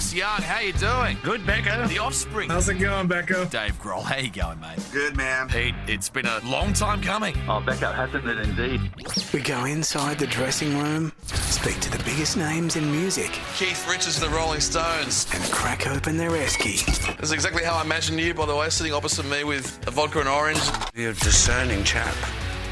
Angus Young, how you doing? Good, Becko. The Offspring. How's it going, Becko? Dave Grohl, how you going, mate? Good, man. Pete, it's been a long time coming. Oh, Becko, hasn't it indeed? We go inside the dressing room, speak to the biggest names in music, Keith Richards of the Rolling Stones. and crack open their esky. This is exactly how I imagined you, by the way, sitting opposite me with a vodka and orange. You're a discerning chap.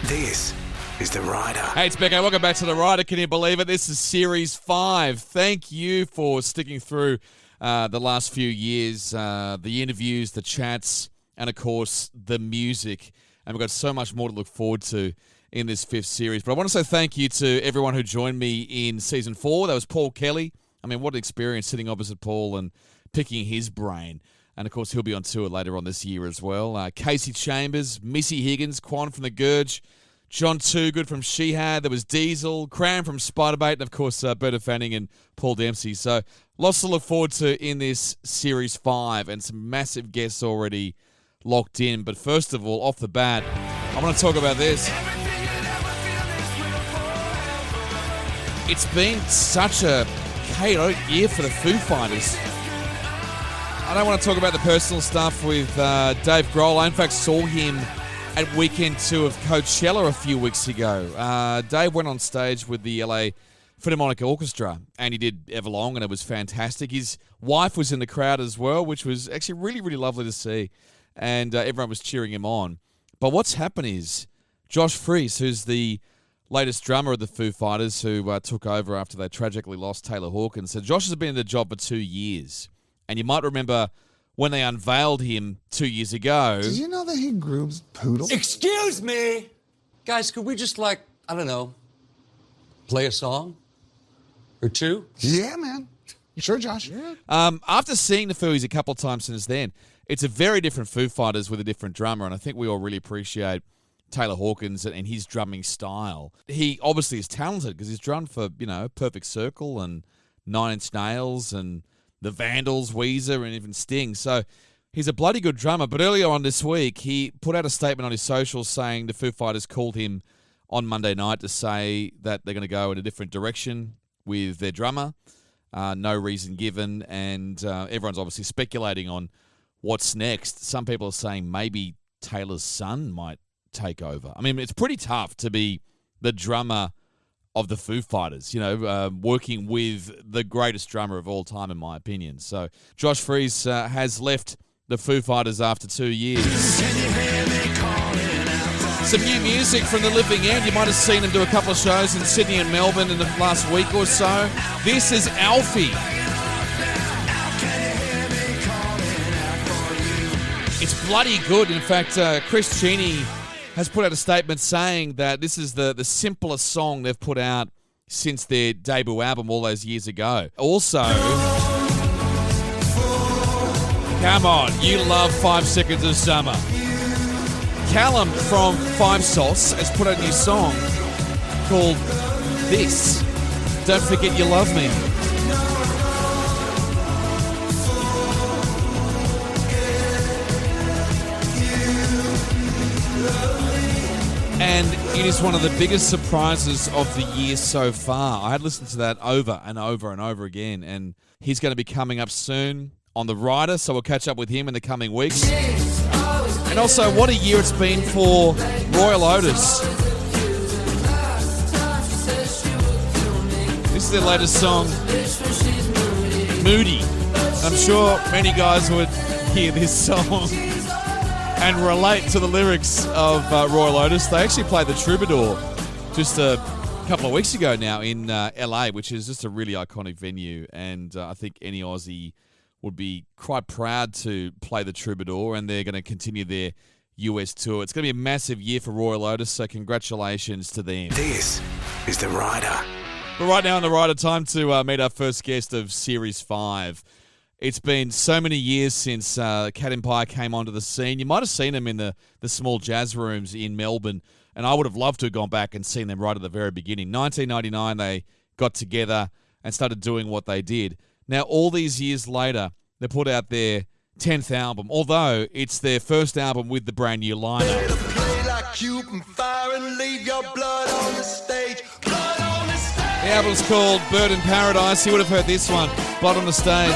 This is The Rider. Hey, it's Becko. Welcome back to The Rider. Can you believe it? This is Series 5. Thank you for sticking through the last few years, the interviews, the chats, and, of course, the music. And we've got so much more to look forward to in this 5th series. But I want to say thank you to everyone who joined me in Season 4. That was Paul Kelly. I mean, what an experience sitting opposite Paul and picking his brain. And, of course, he'll be on tour later on this year as well. Casey Chambers, Missy Higgins, Quan from The Gurge, John Toogood from Shehad. There was Diesel, Cram from Spiderbait, and, of course, Berta Fanning and Paul Dempsey. So lots to look forward to in this Series 5 and some massive guests already locked in. But first of all, off the bat, I want to talk about this. It's been such a chaotic year for the Foo Fighters. I don't want to talk about the personal stuff with Dave Grohl. I, in fact, saw him at weekend 2 of Coachella a few weeks ago. Dave went on stage with the LA Philharmonic Orchestra, and he did Everlong, and it was fantastic. His wife was in the crowd as well, which was actually really, really lovely to see, and everyone was cheering him on. But what's happened is Josh Freese, who's the latest drummer of the Foo Fighters, who took over after they tragically lost Taylor Hawkins, said Josh has been in the job for 2 years. And you might remember when they unveiled him 2 years ago. Did you know that he grooms poodles? Excuse me! Guys, could we just, I don't know, play a song? Or two? Yeah, man. Sure, Josh. Yeah. After seeing the Fooies a couple of times since then, it's a very different Foo Fighters with a different drummer, and I think we all really appreciate Taylor Hawkins and his drumming style. He obviously is talented because he's drummed for, Perfect Circle and Nine Inch Nails and the Vandals, Weezer, and even Sting. So he's a bloody good drummer. But earlier on this week, he put out a statement on his socials saying the Foo Fighters called him on Monday night to say that they're going to go in a different direction with their drummer. No reason given. And everyone's obviously speculating on what's next. Some people are saying maybe Taylor's son might take over. I mean, it's pretty tough to be the drummer of the Foo Fighters, working with the greatest drummer of all time, in my opinion. So Josh Freese has left the Foo Fighters after 2 years. Some new music from the Living End. You might have seen them do a couple of shows in Sydney and Melbourne in the last week or so. This is Alfie. It's bloody good. In fact, Chris Cheney has put out a statement saying that this is the simplest song they've put out since their debut album all those years ago. Also, come on, you love 5 Seconds of Summer. Callum from Five Sauce has put out a new song called This. Don't Forget You Love Me. And it is one of the biggest surprises of the year so far. I had listened to that over and over and over again, and he's going to be coming up soon on The Rider, so we'll catch up with him in the coming weeks. And also, what a year it's been for Royal Otis. This is their latest song, Moody. I'm sure many guys would hear this song and relate to the lyrics of Royal Otis. They actually played the Troubadour just a couple of weeks ago now in LA, which is just a really iconic venue. And I think any Aussie would be quite proud to play the Troubadour, and they're going to continue their US tour. It's going to be a massive year for Royal Otis, so congratulations to them. This is The Rider. But right now on The Rider, time to meet our first guest of Series 5. It's been so many years since Cat Empire came onto the scene. You might have seen them in the small jazz rooms in Melbourne, and I would have loved to have gone back and seen them right at the very beginning. 1999, they got together and started doing what they did. Now, all these years later, they put out their 10th album, although it's their first album with the brand new lineup. The album's called Bird in Paradise. You would have heard this one, Blood on the Stage.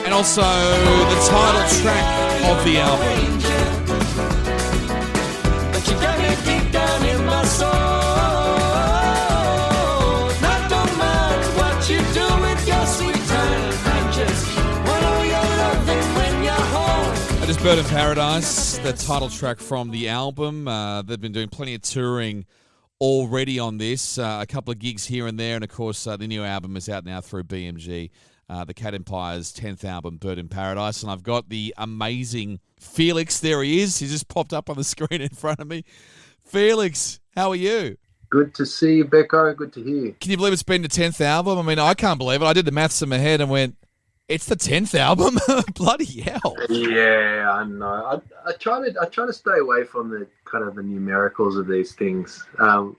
And also the title track of the album. But you got me deep down in my soul. I don't mind what you do with your sweet time. I just want all your loving when you're home. That is Bird in Paradise, the title track from the album. They've been doing plenty of touring already on this, a couple of gigs here and there, and of course the new album is out now through BMG, the Cat Empire's 10th album, Bird in Paradise, and I've got the amazing Felix. There he is. He's just popped up on the screen in front of me. Felix, how are you? Good to see you, Becko. Good to hear. Can you believe it's been the 10th album? I mean, I can't believe it. I did the maths in my head and went, it's the 10th album? Bloody hell. Yeah, I know. I try to stay away from the kind of the numericals of these things. And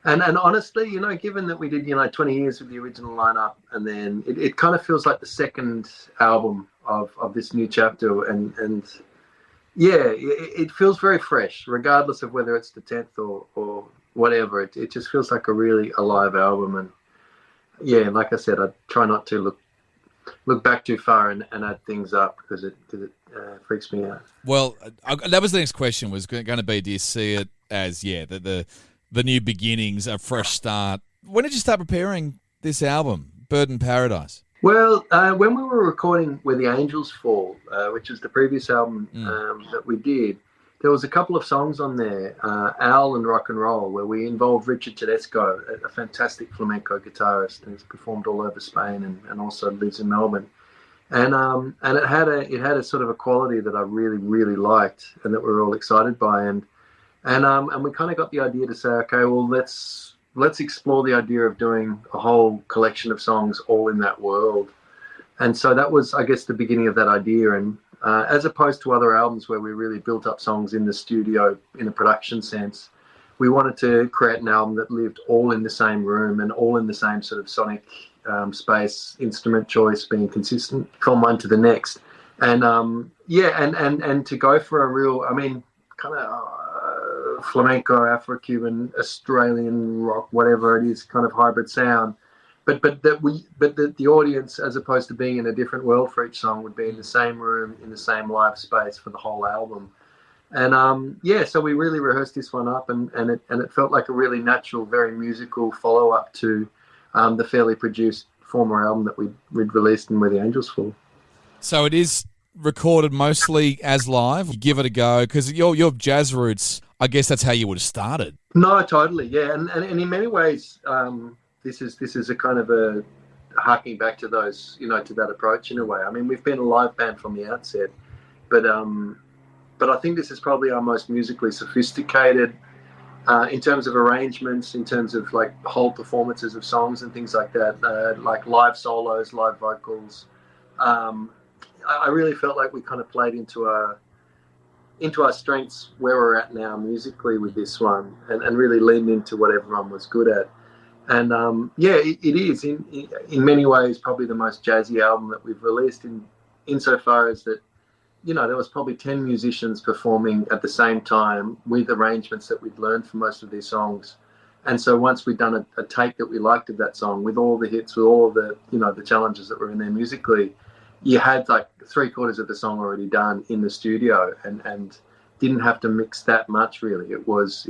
honestly, given that we did, 20 years with the original lineup, and then it kind of feels like the second album of this new chapter. And yeah, it feels very fresh, regardless of whether it's the 10th or whatever. It just feels like a really alive album. And yeah, like I said, I try not to look back too far and add things up because it freaks me out. Well, that was the next question, was going to be, do you see it as, the new beginnings, a fresh start? When did you start preparing this album, Bird in Paradise? Well, when we were recording Where the Angels Fall, which was the previous album that we did, there was a couple of songs on there, Owl and Rock and Roll, where we involved Richard Tedesco, a fantastic flamenco guitarist, and he's performed all over Spain and also lives in Melbourne. And it had a sort of a quality that I really, really liked and that we were all excited by. And we kind of got the idea to say, okay, well, let's explore the idea of doing a whole collection of songs all in that world. And so that was, I guess, the beginning of that idea. And as opposed to other albums where we really built up songs in the studio in a production sense, we wanted to create an album that lived all in the same room and all in the same sort of sonic space, instrument choice being consistent from one to the next. And and to go for a real, kind of flamenco, Afro-Cuban, Australian rock, whatever it is, kind of hybrid sound. But the audience, as opposed to being in a different world for each song, would be in the same room, in the same live space for the whole album. And so we really rehearsed this one up, and it felt like a really natural, very musical follow-up to the fairly produced former album that we'd released in Where the Angels Fall. So it is recorded mostly as live. You give it a go, because your jazz roots, I guess that's how you would have started. No, totally, yeah, and in many ways, this is a kind of a harking back to those, to that approach in a way. I mean, we've been a live band from the outset, but I think this is probably our most musically sophisticated in terms of arrangements, in terms of like whole performances of songs and things like that, like live solos, live vocals. I really felt like we kind of played into our strengths where we're at now musically with this one, and really leaned into what everyone was good at. And it is in many ways probably the most jazzy album that we've released, insofar as that, there was probably 10 musicians performing at the same time with arrangements that we'd learned from most of these songs. And so once we'd done a take that we liked of that song, with all the hits, with all the, the challenges that were in there musically, you had like 3/4 of the song already done in the studio, and didn't have to mix that much really. It was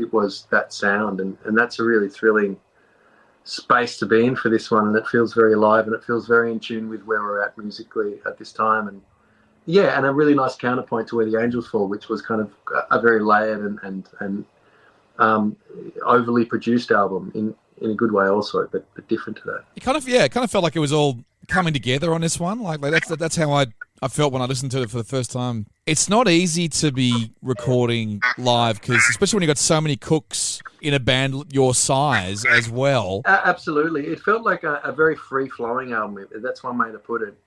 that sound, and that's a really thrilling space to be in for this one, and it feels very alive, and it feels very in tune with where we're at musically at this time. And and a really nice counterpoint to Where the Angels Fall, which was kind of a very layered and overly produced album in a good way also, but different to that. It kind of felt like it was all coming together on this one. Like that's how I felt when I listened to it for the first time. It's not easy to be recording live, because especially when you've got so many cooks in a band your size as well. Absolutely. It felt like a very free-flowing album. That's one way to put it.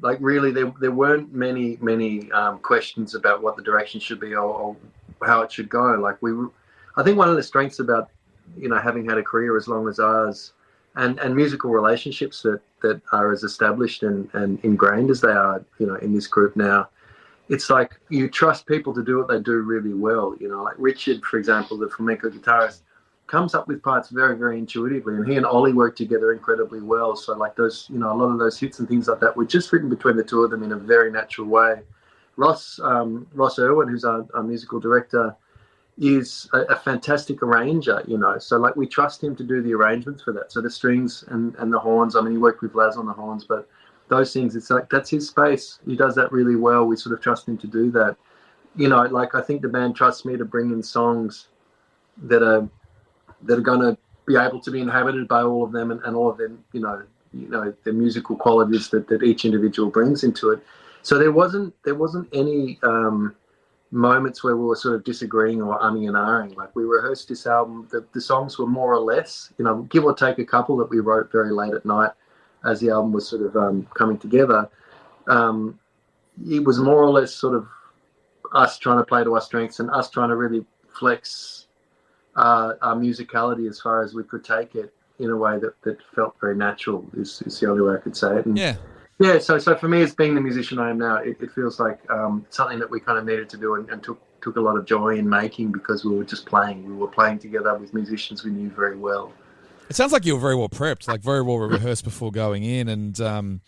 Like really, there weren't many questions about what the direction should be or how it should go. Like I think one of the strengths about having had a career as long as ours, and musical relationships that are as established and ingrained as they are, in this group now, it's like you trust people to do what they do really well. You know, like Richard, for example, the flamenco guitarist, comes up with parts very, very intuitively, and he and Ollie work together incredibly well. So like those, you know, a lot of those hits and things like that were just written between the two of them in a very natural way. Ross Irwin, who's our musical director, is a fantastic arranger, you know. So like we trust him to do the arrangements for that. So the strings and the horns. I mean, he worked with Laz on the horns, but those things, it's like that's his space. He does that really well. We sort of trust him to do that. You know, like I think the band trusts me to bring in songs that are going to be able to be inhabited by all of them and all of them, you know, the musical qualities that each individual brings into it. So there wasn't any moments where we were sort of disagreeing or umming and ahhing. Like we rehearsed this album, the songs were more or less, you know, give or take a couple that we wrote very late at night as the album was sort of coming together. It was more or less sort of us trying to play to our strengths and us trying to really flex our musicality as far as we could take it in a way that felt very natural is the only way I could say it. And yeah, so for me, as being the musician I am now, it feels like something that we kind of needed to do and took a lot of joy in making because we were just playing. We were playing together with musicians we knew very well. It sounds like you were very well prepped, like very well rehearsed before going in. And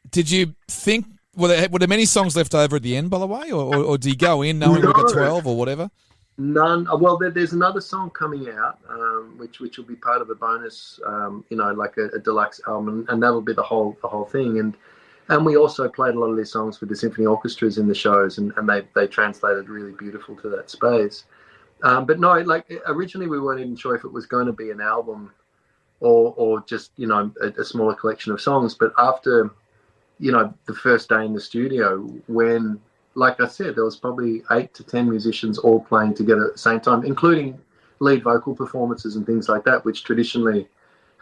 did you think, were there many songs left over at the end, by the way? Or do you go in knowing we got 12 or whatever? None. Well, there's another song coming out, which will be part of a bonus, you know, like a deluxe album, and that'll be the whole thing. And we also played a lot of these songs with the symphony orchestras in the shows, and they translated really beautiful to that space. But no, like originally we weren't even sure if it was going to be an album or just, you know, a smaller collection of songs. But after, you know, the first day in the studio, when, like I said, there was probably 8 to 10 musicians all playing together at the same time, including lead vocal performances and things like that, which traditionally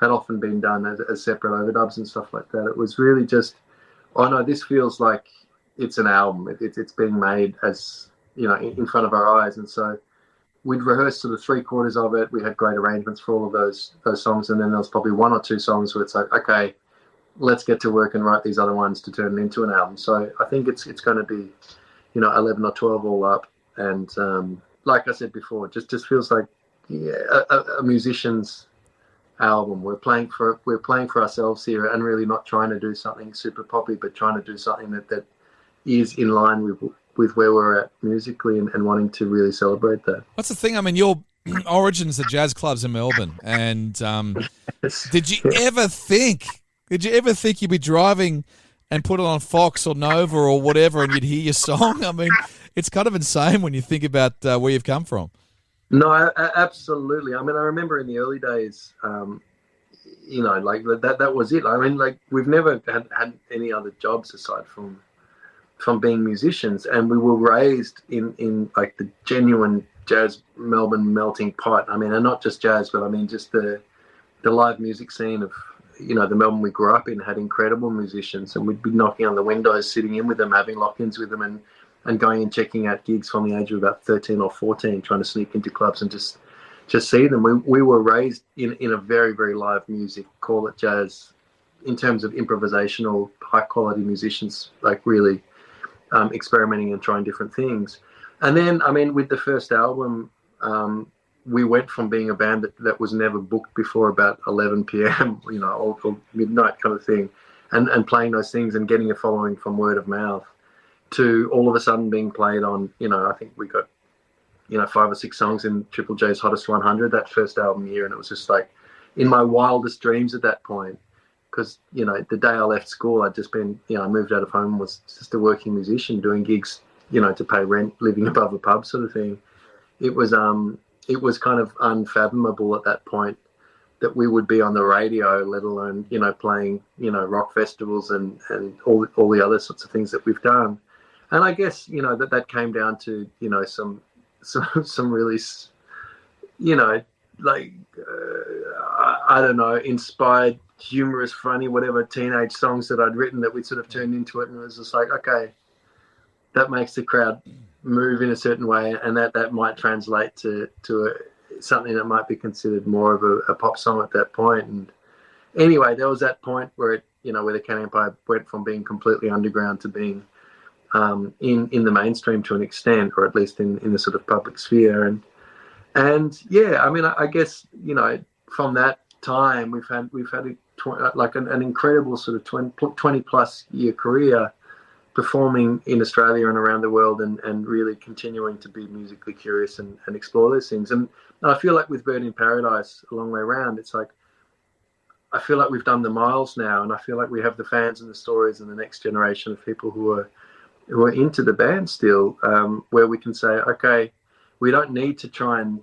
had often been done as separate overdubs and stuff like that. It was really just, oh no, this feels like it's an album. It's being made as, you know, in front of our eyes. And so we'd rehearsed sort of 3/4 of it. We had great arrangements for all of those songs, and then there was probably 1 or 2 songs where it's like, okay, let's get to work and write these other ones to turn it into an album. So I think it's going to be, you know, 11 or 12 all up. And like I said before, just feels like a musician's album. We're playing for ourselves here and really not trying to do something super poppy, but trying to do something that is in line with where we're at musically and wanting to really celebrate that. What's the thing? I mean, your origins are jazz clubs in Melbourne. And did you ever think you'd be driving and put it on Fox or Nova or whatever and you'd hear your song? I mean, it's kind of insane when you think about where you've come from. No, absolutely. I mean, I remember in the early days, you know, like that was it. I mean, like we've never had any other jobs aside from being musicians, and we were raised in like the genuine jazz Melbourne melting pot. I mean, and not just jazz, but I mean just the live music scene of, you know, the Melbourne we grew up in had incredible musicians, and we'd be knocking on the windows, sitting in with them, having lock-ins with them, and going and checking out gigs from the age of about 13 or 14, trying to sneak into clubs and just see them. We were raised in a very, very live music, call it jazz, in terms of improvisational, high-quality musicians, like really experimenting and trying different things. And then, I mean, with the first album, we went from being a band that was never booked before about 11 p.m., you know, or midnight kind of thing, and playing those things and getting a following from word of mouth, to all of a sudden being played on, you know, I think we got, you know, 5 or 6 songs in Triple J's Hottest 100 that first album year. And it was just like in my wildest dreams at that point, because, you know, the day I left school, I'd just been, you know, I moved out of home, was just a working musician doing gigs, you know, to pay rent, living above a pub sort of thing. It was kind of unfathomable at that point that we would be on the radio, let alone, you know, playing, you know, rock festivals and all the other sorts of things that we've done. And I guess, you know, that came down to, you know, some really, you know, like, I don't know, inspired, humorous, funny, whatever teenage songs that I'd written that we sort of turned into it. And it was just like, okay, that makes the crowd move in a certain way, and that might translate to something that might be considered more of a pop song at that point. And anyway, there was that point where it, you know, where the Canyon Empire went from being completely underground to being in the mainstream to an extent, or at least in the sort of public sphere. And yeah, I mean, I guess, you know, from that time we've had an incredible sort of 20 plus year career performing in Australia and around the world, and really continuing to be musically curious and explore those things. And I feel like with Bird in Paradise, a long way around, it's like, I feel like we've done the miles now, and I feel like we have the fans and the stories and the next generation of people who are into the band still, where we can say, okay, we don't need to try and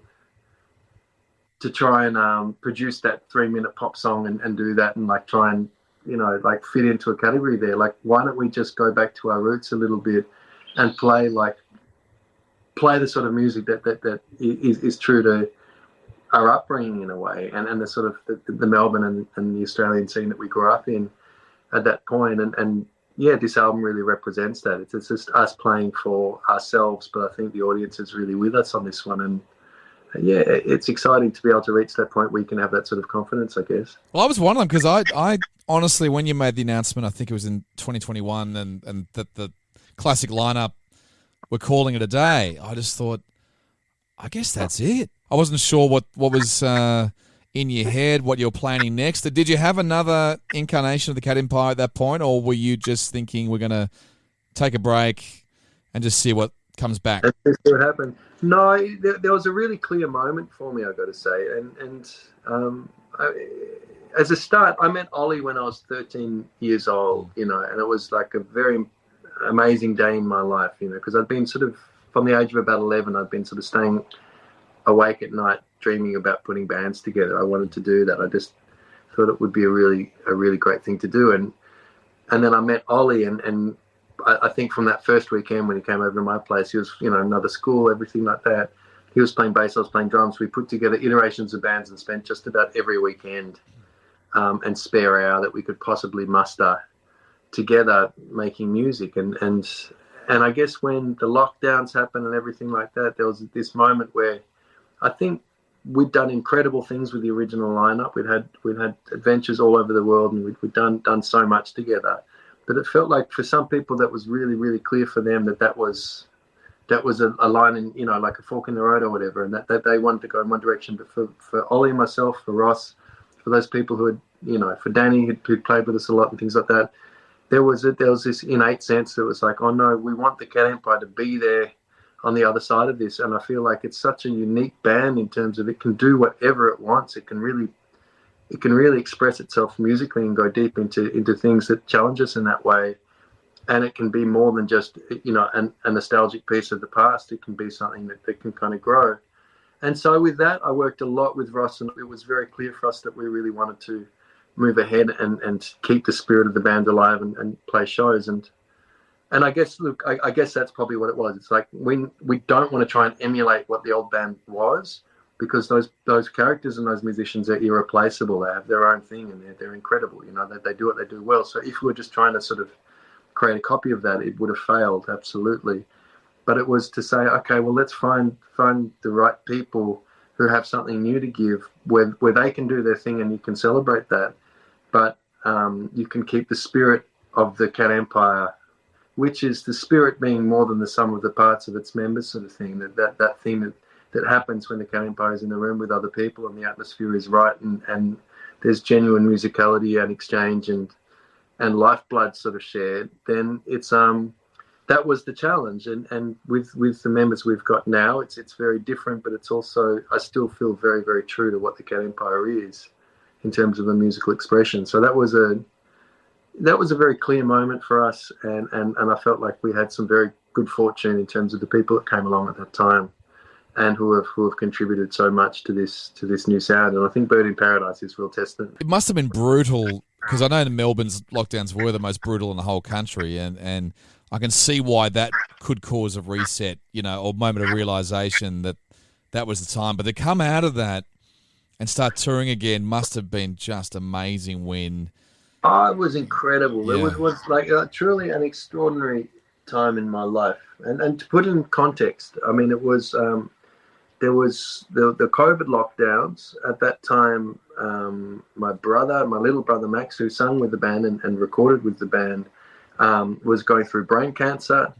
produce that 3-minute pop song and do that and like try and, you know, like fit into a category there. Like, why don't we just go back to our roots a little bit and play the sort of music that is true to our upbringing in a way, and the sort of the Melbourne and the Australian scene that we grew up in at that point. And yeah, this album really represents that. It's just us playing for ourselves, but I think the audience is really with us on this one. And yeah, it's exciting to be able to reach that point where you can have that sort of confidence, I guess. Well, I was one of them, because I honestly, when you made the announcement, I think it was in 2021, and that the classic lineup were calling it a day, I just thought, I guess that's it. I wasn't sure what was in your head, what you were planning next. Did you have another incarnation of the Cat Empire at that point, or were you just thinking we're going to take a break and just see what comes back? Let's see what happened. No, there was a really clear moment for me, I've got to say. As a start, I met Ollie when I was 13 years old, you know, and it was like a very amazing day in my life, you know, because I'd been sort of, from the age of about 11, I'd been sort of staying awake at night dreaming about putting bands together. I wanted to do that. I just thought it would be a really great thing to do. And then I met Ollie, and I think from that first weekend when he came over to my place, he was, you know, another school, everything like that. He was playing bass, I was playing drums. We put together iterations of bands and spent just about every weekend and spare hour that we could possibly muster together making music. And I guess when the lockdowns happened and everything like that, there was this moment where I think we'd done incredible things with the original lineup. We'd had adventures all over the world, and we'd done so much together. But it felt like for some people that was really clear for them that was a line in, you know, like a fork in the road or whatever, and that they wanted to go in one direction. But for Ollie and myself, for Ross, for those people who had, you know, for Danny who'd played with us a lot and things like that, there was this innate sense that was like, oh no, we want the Cat Empire to be there on the other side of this. And I feel like it's such a unique band in terms of it can do whatever it wants. It can really express itself musically and go deep into things that challenge us in that way. And it can be more than just, you know, a nostalgic piece of the past. It can be something that can kind of grow. And so with that, I worked a lot with Ross, and it was very clear for us that we really wanted to move ahead and keep the spirit of the band alive and play shows. And I guess, look, I guess that's probably what it was. It's like we don't want to try and emulate what the old band was, because those characters and those musicians are irreplaceable. They have their own thing, and they're incredible. You know, they do what they do well. So if we were just trying to sort of create a copy of that, it would have failed, absolutely. But it was to say, okay, well, let's find the right people who have something new to give, where they can do their thing and you can celebrate that. But you can keep the spirit of the Cat Empire, which is the spirit being more than the sum of the parts of its members, sort of thing. That thing that happens when the Cat Empire is in the room with other people and the atmosphere is right, and there's genuine musicality and exchange and lifeblood sort of shared. Then it's that was the challenge. And with the members we've got now, it's very different, but it's also, I still feel very, very true to what the Cat Empire is in terms of a musical expression. So that was a very clear moment for us, and I felt like we had some very good fortune in terms of the people that came along at that time and who have contributed so much to this new sound. And I think Bird in Paradise is real testament. It must have been brutal, because I know Melbourne's lockdowns were the most brutal in the whole country, and I can see why that could cause a reset, you know, or moment of realization that was the time. But to come out of that and start touring again must have been just amazing when... Oh, it was incredible. Yeah. It was like truly an extraordinary time in my life. And to put it in context, I mean, it was there was the COVID lockdowns at that time. My little brother Max, who sang with the band and recorded with the band, was going through brain cancer.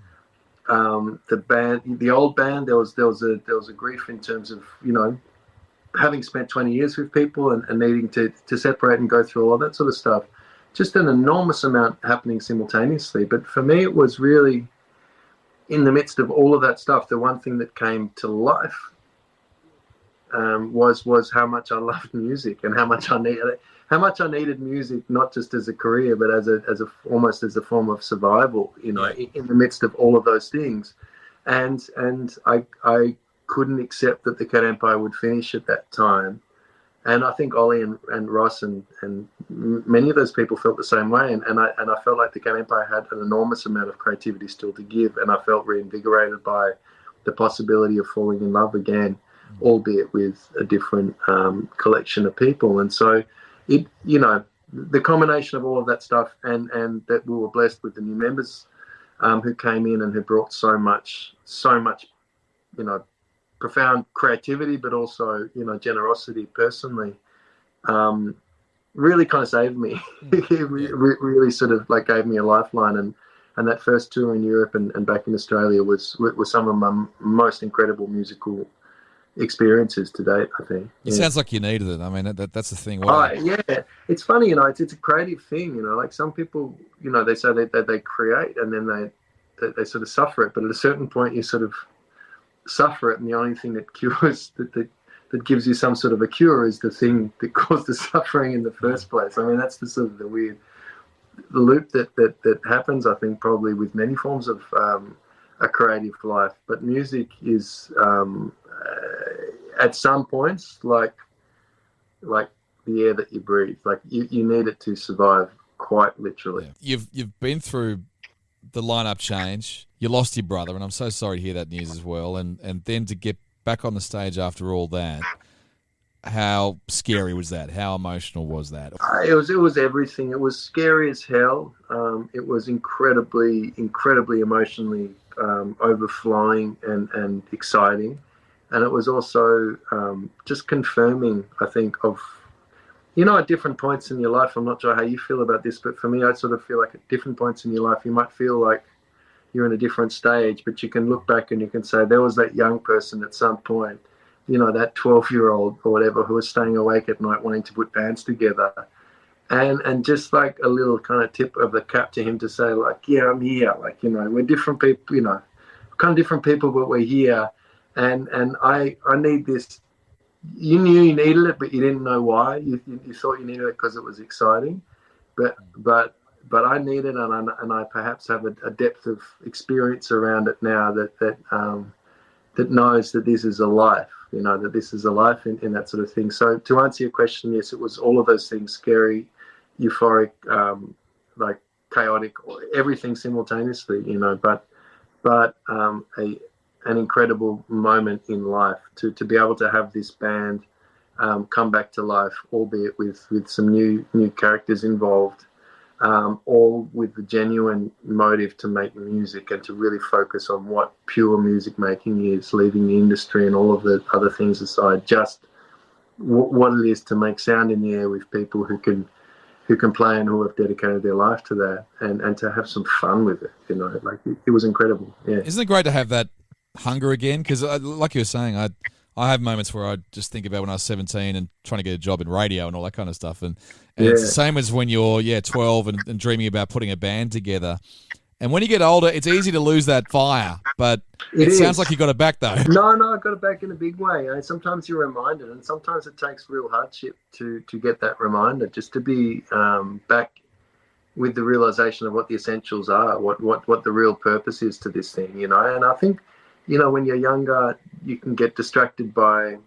the old band, there was a grief in terms of, you know, having spent 20 years with people and needing to separate and go through all that sort of stuff. Just an enormous amount happening simultaneously. But for me, it was really, in the midst of all of that stuff, the one thing that came to life was how much I loved music and how much I needed music, not just as a career, but as almost as a form of survival, you know, in the midst of all of those things. And I couldn't accept that the Cat Empire would finish at that time. And I think Ollie and Ross and many of those people felt the same way. And I felt like the Cat Empire had an enormous amount of creativity still to give. And I felt reinvigorated by the possibility of falling in love again, albeit with a different collection of people. And so it, you know, the combination of all of that stuff and that we were blessed with the new members who came in and who brought so much, you know, profound creativity, but also, you know, generosity personally, really kind of saved me. It really sort of like gave me a lifeline. And that first tour in Europe and back in Australia was some of my most incredible musical experiences to date, I think. It sounds like you needed it. I mean, that's the thing. Yeah. It's funny, you know, it's a creative thing, you know, like some people, you know, they say that they create and then they sort of suffer it. But at a certain point, you sort of suffer it, and the only thing that cures that gives you some sort of a cure is the thing that caused the suffering in the first place. I mean, that's the sort of the weird loop that happens, I think, probably with many forms of a creative life. But music is at some points like the air that you breathe. Like you need it to survive, quite literally. You've been through the lineup change. You lost your brother, and I'm so sorry to hear that news as well. And then to get back on the stage after all that, how scary was that? How emotional was that? It was everything. It was scary as hell. It was incredibly emotionally overflowing and exciting. And it was also just confirming, I think, of, you know, at different points in your life, I'm not sure how you feel about this, but for me, I sort of feel like at different points in your life, you might feel like you're in a different stage, but you can look back and you can say there was that young person at some point, you know, that 12-year-old or whatever, who was staying awake at night wanting to put bands together. And just like a little kind of tip of the cap to him to say, like, yeah, I'm here. Like, you know, we're different people, you know, kind of different people, but we're here. And I need this. You knew you needed it, but you didn't know why. You thought you needed it because it was exciting. But I need it, and I perhaps have a depth of experience around it now that knows that this is a life, you know, that this is a life in that sort of thing. So to answer your question, yes, it was all of those things: scary, euphoric, like chaotic, everything simultaneously, you know. But an incredible moment in life to be able to have this band come back to life, albeit with some new characters involved. All with the genuine motive to make music and to really focus on what pure music making is, leaving the industry and all of the other things aside, just what it is to make sound in the air with people who can play and who have dedicated their life to that, and to have some fun with it, you know. Like it was incredible. Yeah. Isn't it great to have that hunger again? Because like you were saying, I have moments where I just think about when I was 17 and trying to get a job in radio and all that kind of stuff. And it's the same as when you're 12 and dreaming about putting a band together. And when you get older, it's easy to lose that fire. But it sounds like you got it back, though. No, I got it back in a big way. And sometimes you're reminded, and sometimes it takes real hardship to get that reminder, just to be back with the realization of what the essentials are, what the real purpose is to this thing, you know. And I think, you know, when you're younger, you can get distracted by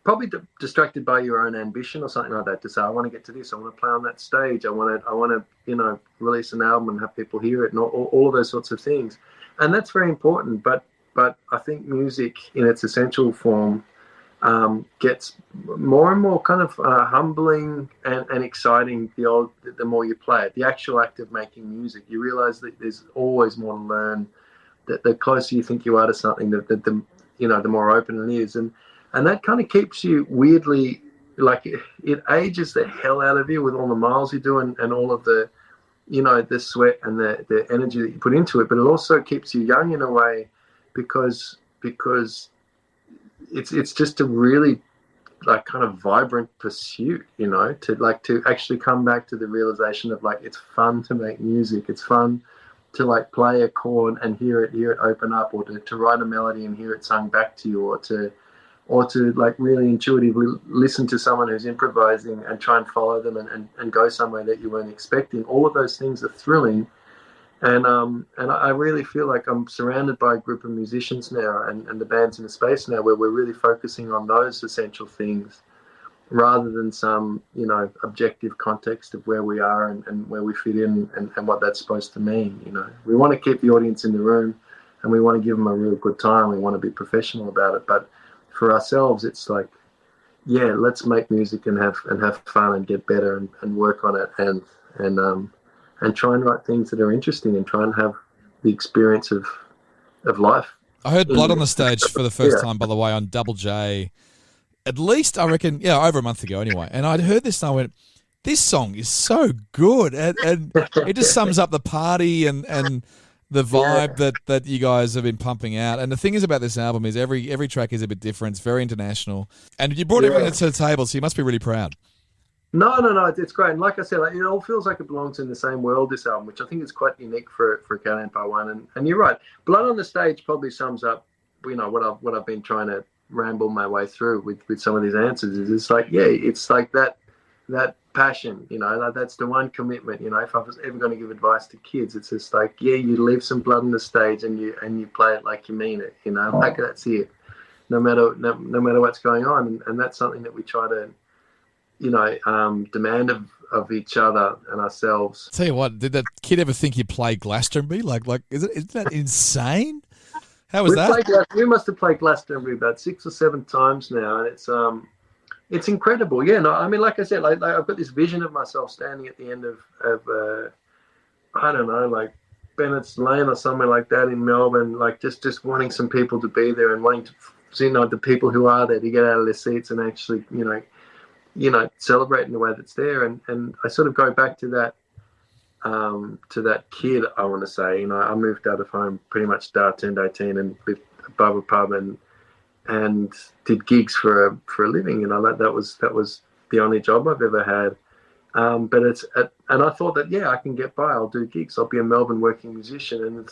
your own ambition or something like that, to say, I want to get to this, I want to play on that stage, I want to, you know, release an album and have people hear it, and all of those sorts of things. And that's very important. But I think music in its essential form gets more and more kind of humbling and exciting the more you play it. The actual act of making music, you realize that there's always more to learn. That the closer you think you are to something, the you know, the more open it is, and that kind of keeps you weirdly, like it ages the hell out of you with all the miles you do and all of the the sweat and the energy that you put into it, but it also keeps you young in a way because it's just a really like kind of vibrant pursuit, to actually come back to the realization of like it's fun to make music, it's fun to like play a chord and hear it open up, or to write a melody and hear it sung back to you, or to like really intuitively listen to someone who's improvising and try and follow them and go somewhere that you weren't expecting. All of those things are thrilling. And I really feel like I'm surrounded by a group of musicians now and the band's in a space now where we're really focusing on those essential things rather than some, objective context of where we are and where we fit in and what that's supposed to mean. We want to keep the audience in the room and we want to give them a real good time. We want to be professional about it. But for ourselves, it's like, yeah, let's make music and have fun and get better and work on it and try and write things that are interesting and try and have the experience of life. I heard Blood on the Stage for the first time, by the way, on Double J, at least, I reckon, over a month ago anyway. And I'd heard this and I went, this song is so good. And it just sums up the party and the vibe that you guys have been pumping out. And the thing is about this album is every track is a bit different. It's very international. And you brought everything to the table, so you must be really proud. No, it's great. And like I said, it all feels like it belongs in the same world, this album, which I think is quite unique for Cat Empire One. And you're right. Blood on the Stage probably sums up, what I've been trying to ramble my way through with some of these answers. Is it's like, it's like that passion, that's the one commitment. If I was ever going to give advice to kids, it's just like, you leave some blood on the stage and you play it like you mean it. Like that's it. No matter what's going on, and that's something that we try to demand of each other and ourselves. Tell you what, did that kid ever think you played Glastonbury? Isn't that insane? How was that? We must have played Glastonbury about 6 or 7 times now, and it's incredible. Yeah, no, I mean, like I said, like I've got this vision of myself standing at the end of I don't know, like Bennett's Lane or somewhere like that in Melbourne, like just wanting some people to be there and wanting to, the people who are there to get out of their seats and actually, celebrate in the way that's there. And I sort of go back to that kid, I want to say. I moved out of home pretty much turned 18 and lived above a pub and did gigs for a living. That was the only job I've ever had. And I thought that, I can get by. I'll do gigs. I'll be a Melbourne working musician. And the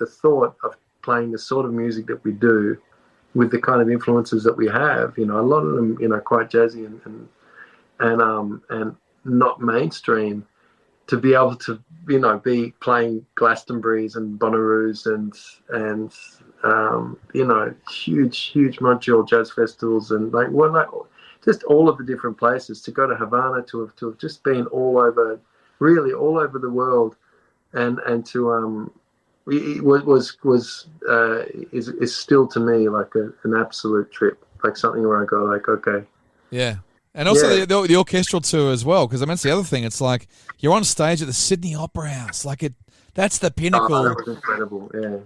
thought of playing the sort of music that we do with the kind of influences that we have, a lot of them, quite jazzy and not mainstream, to be able to, be playing Glastonburys and Bonnaroos and huge Montreal jazz festivals and just all of the different places, to go to Havana, to have just been all over the world, and to is still to me like an absolute trip, like something where I go like, okay. Yeah. And also the orchestral tour as well, because that's the other thing. It's like you're on stage at the Sydney Opera House. That's the pinnacle. Oh, that was incredible, yeah.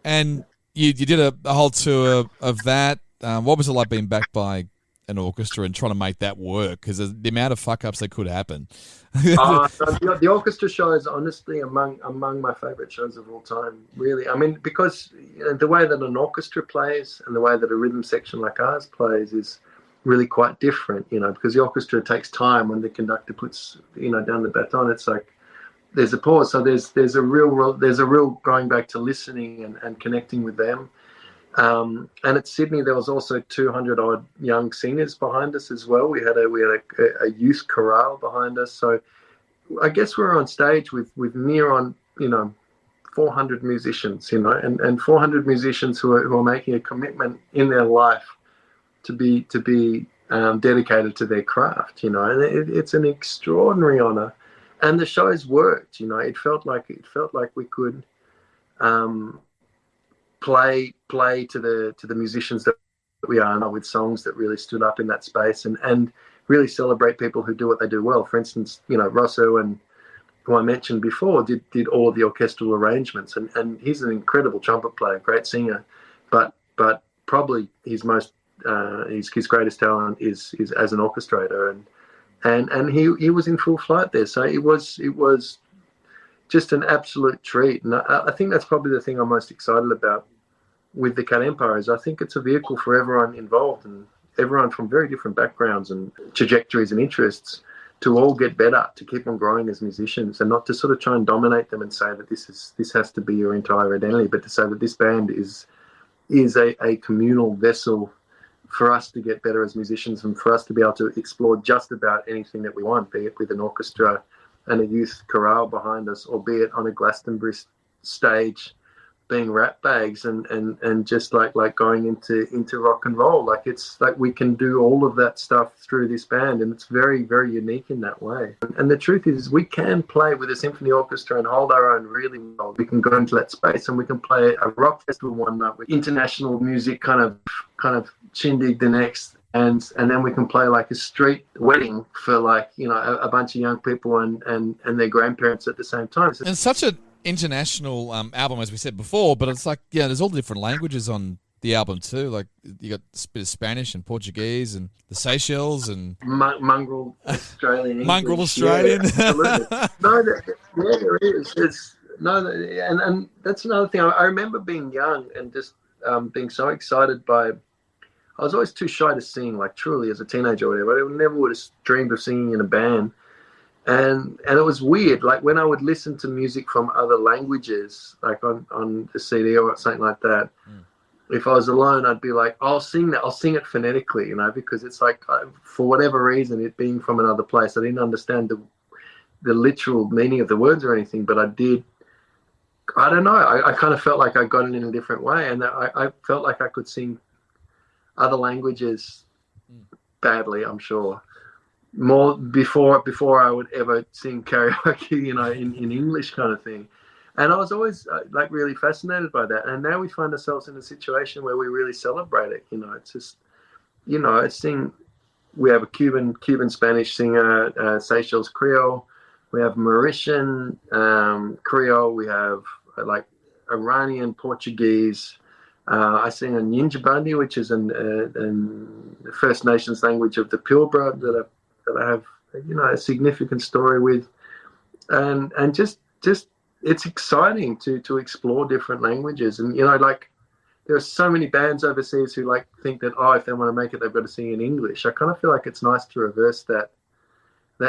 And you did a whole tour of that. What was it like being backed by an orchestra and trying to make that work? Because the amount of fuck-ups that could happen. The orchestra show is honestly among my favourite shows of all time, really. I mean, because the way that an orchestra plays and the way that a rhythm section like ours plays is really quite different, because the orchestra takes time. When the conductor puts, down the baton, it's like there's a pause. So there's a real going back to listening and connecting with them. And at Sydney, there was also 200 odd young singers behind us as well. We had a youth chorale behind us. So I guess we're on stage with near on 400 musicians, and 400 musicians who are making a commitment in their life to be dedicated to their craft, and it's an extraordinary honor. And the shows worked, it felt like we could play to the musicians that we are, with songs that really stood up in that space and really celebrate people who do what they do well. For instance, Rosso, and who I mentioned before, did all of the orchestral arrangements, and he's an incredible trumpet player, great singer, but probably his greatest talent is as an orchestrator, and he was in full flight there. So it was just an absolute treat. And I think that's probably the thing I'm most excited about with the Cat Empire is I think it's a vehicle for everyone involved and everyone from very different backgrounds and trajectories and interests to all get better, to keep on growing as musicians, and not to sort of try and dominate them and say that this has to be your entire identity, but to say that this band is a communal vessel for us to get better as musicians and for us to be able to explore just about anything that we want, be it with an orchestra and a youth chorale behind us, or be it on a Glastonbury stage being rap bags and just like going into rock and roll. Like it's like we can do all of that stuff through this band, and it's very, very unique in that way. And the truth is we can play with a symphony orchestra and hold our own really well. We can go into that space and we can play a rock festival one night with international music kind of shindig the next, and then we can play like a street wedding for like, you know, a bunch of young people and their grandparents at the same time. So And such an international album, as we said before, but it's like, yeah, there's all the different languages on the album too. Like you got a bit of Spanish and Portuguese and the Seychelles and mongrel Australian. Mongrel Australian. Yeah, absolutely. There is. And that's another thing. I remember being young and just being so excited by. I was always too shy to sing, like truly as a teenager or whatever. I never would have dreamed of singing in a band. And it was weird, like when I would listen to music from other languages, like on a CD or something like that, if I was alone, I'd be like, I'll sing it phonetically, you know, because it's like, for whatever reason, it being from another place, I didn't understand the literal meaning of the words or anything, but I don't know, I kind of felt like I got it in a different way, and I felt like I could sing other languages badly, I'm sure. More before I would ever sing karaoke, you know, in English kind of thing. And I was always like really fascinated by that. And now we find ourselves in a situation where we really celebrate it. You know, it's just, you know, we have a Cuban Spanish singer, Seychelles Creole. We have Mauritian Creole. We have like Iranian Portuguese. I sing a Yinjibundi, which is the First Nations language of the Pilbara that I have, you know, a significant story with, and just it's exciting to explore different languages. And you know, like there are so many bands overseas who like think that if they want to make it, they've got to sing in English. I kind of feel like it's nice to reverse that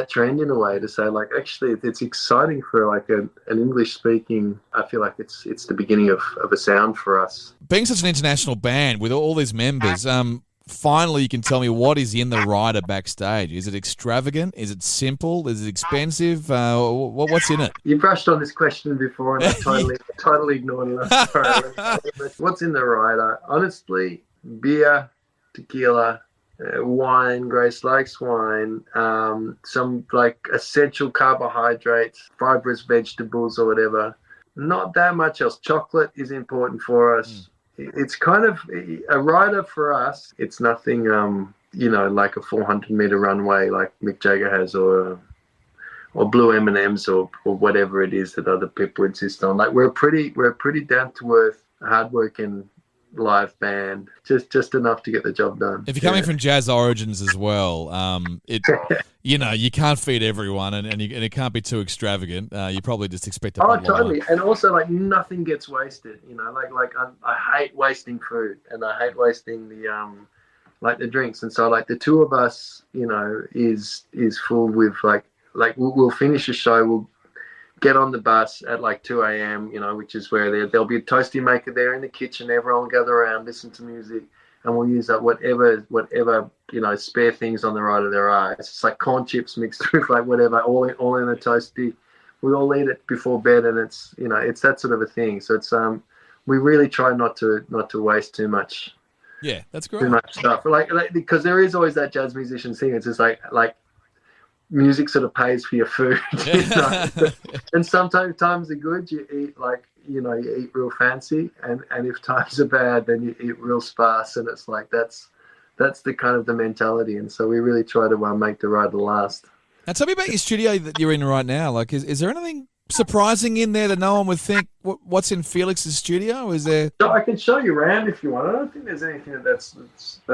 trend in a way, to say like actually it's exciting for like an English speaking. I feel like it's the beginning of a sound for us. Being such an international band with all these members, finally you can tell me what is in the rider backstage. Is it extravagant? Is it simple? Is it expensive? What's in it? You brushed on this question before and I totally ignored it. I'm sorry. What's in the rider? Honestly, beer, tequila, wine. Grace likes wine. Some like essential carbohydrates, fibrous vegetables or whatever. Not that much else. Chocolate is important for us. It's kind of a rider for us. It's nothing, you know, like a 400-meter runway like Mick Jagger has, or blue M&Ms or whatever it is that other people insist on. Like we're a pretty down to earth, hardworking live band, just enough to get the job done. If you're coming from jazz origins as well, you know, you can't feed everyone, and it can't be too extravagant. You probably just expect a bottle totally. of wine. And also, like, nothing gets wasted. You know, like I hate wasting food, and I hate wasting the drinks. And so, like, the two of us, you know, is full with like we'll finish a show, we'll get on the bus at like 2 a.m., you know, which is where there'll be a toasty maker there in the kitchen. Everyone will gather around, listen to music, and we'll use up whatever, you know, spare things on the rider there are. It's just like corn chips mixed with like whatever, all in a toasty. We all eat it before bed, and it's, you know, it's that sort of a thing. So it's we really try not to waste too much. Yeah, that's great. Too much stuff, like because there is always that jazz musician thing. It's just like music sort of pays for your food, you know? And sometimes times are good, you eat like, you know, you eat real fancy, and if times are bad, then you eat real sparse, and it's like that's the kind of the mentality. And so we really try to make the rider last. Now tell me about your studio that you're in right now. Like, is there anything surprising in there that no one would think? What's in Felix's studio? Is there? So I can show you around if you want. I don't think there's anything that's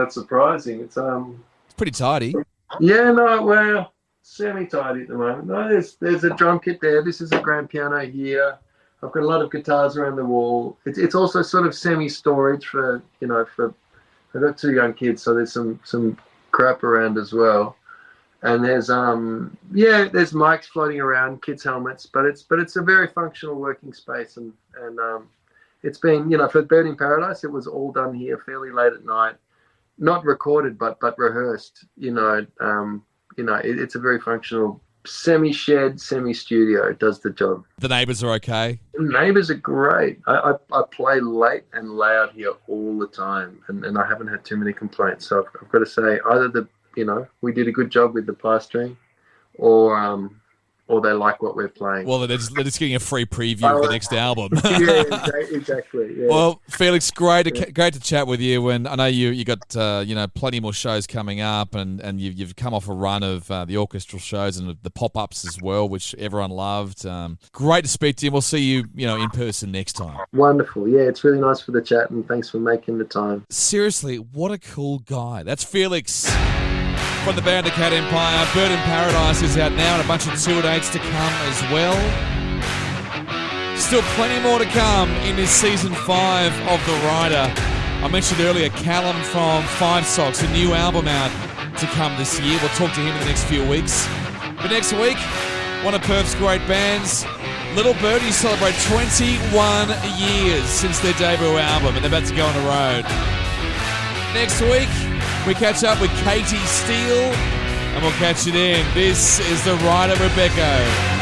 surprising. It's pretty tidy. Yeah, no, well, Semi-tidy at the moment. No, there's a drum kit there. This is a grand piano here. I've got a lot of guitars around the wall. It's also sort of semi-storage for I've got 2 young kids, so there's some crap around as well. And there's there's mics floating around, kids' helmets, but it's a very functional working space, and it's been, for Bird in Paradise, it was all done here fairly late at night, not recorded but rehearsed. It's a very functional semi-shed, semi-studio. It does the job. The neighbours are okay? The neighbours are great. I play late and loud here all the time, and I haven't had too many complaints. So I've got to say, either we did a good job with the plastering, or they like what we're playing. Well, they're just getting a free preview of the next album. Yeah, exactly. Yeah. Well, Felix, great to chat with you, and I know you got plenty more shows coming up, and you've come off a run of the orchestral shows and the pop-ups as well, which everyone loved. Great to speak to you. We'll see you in person next time. Wonderful. Yeah, it's really nice for the chat, and thanks for making the time. Seriously, what a cool guy. That's Felix from the band The Cat Empire. Bird in Paradise is out now, and a bunch of tour dates to come as well. Still plenty more to come in this season 5 of The Rider. I mentioned earlier Callum from Five Socks, a new album out to come this year. We'll talk to him in the next few weeks. But next week, one of Perth's great bands, Little Birdies, celebrate 21 years since their debut album, and they're about to go on the road. Next week, we catch up with Katie Steele, and we'll catch you then. This is The Rider with Becko.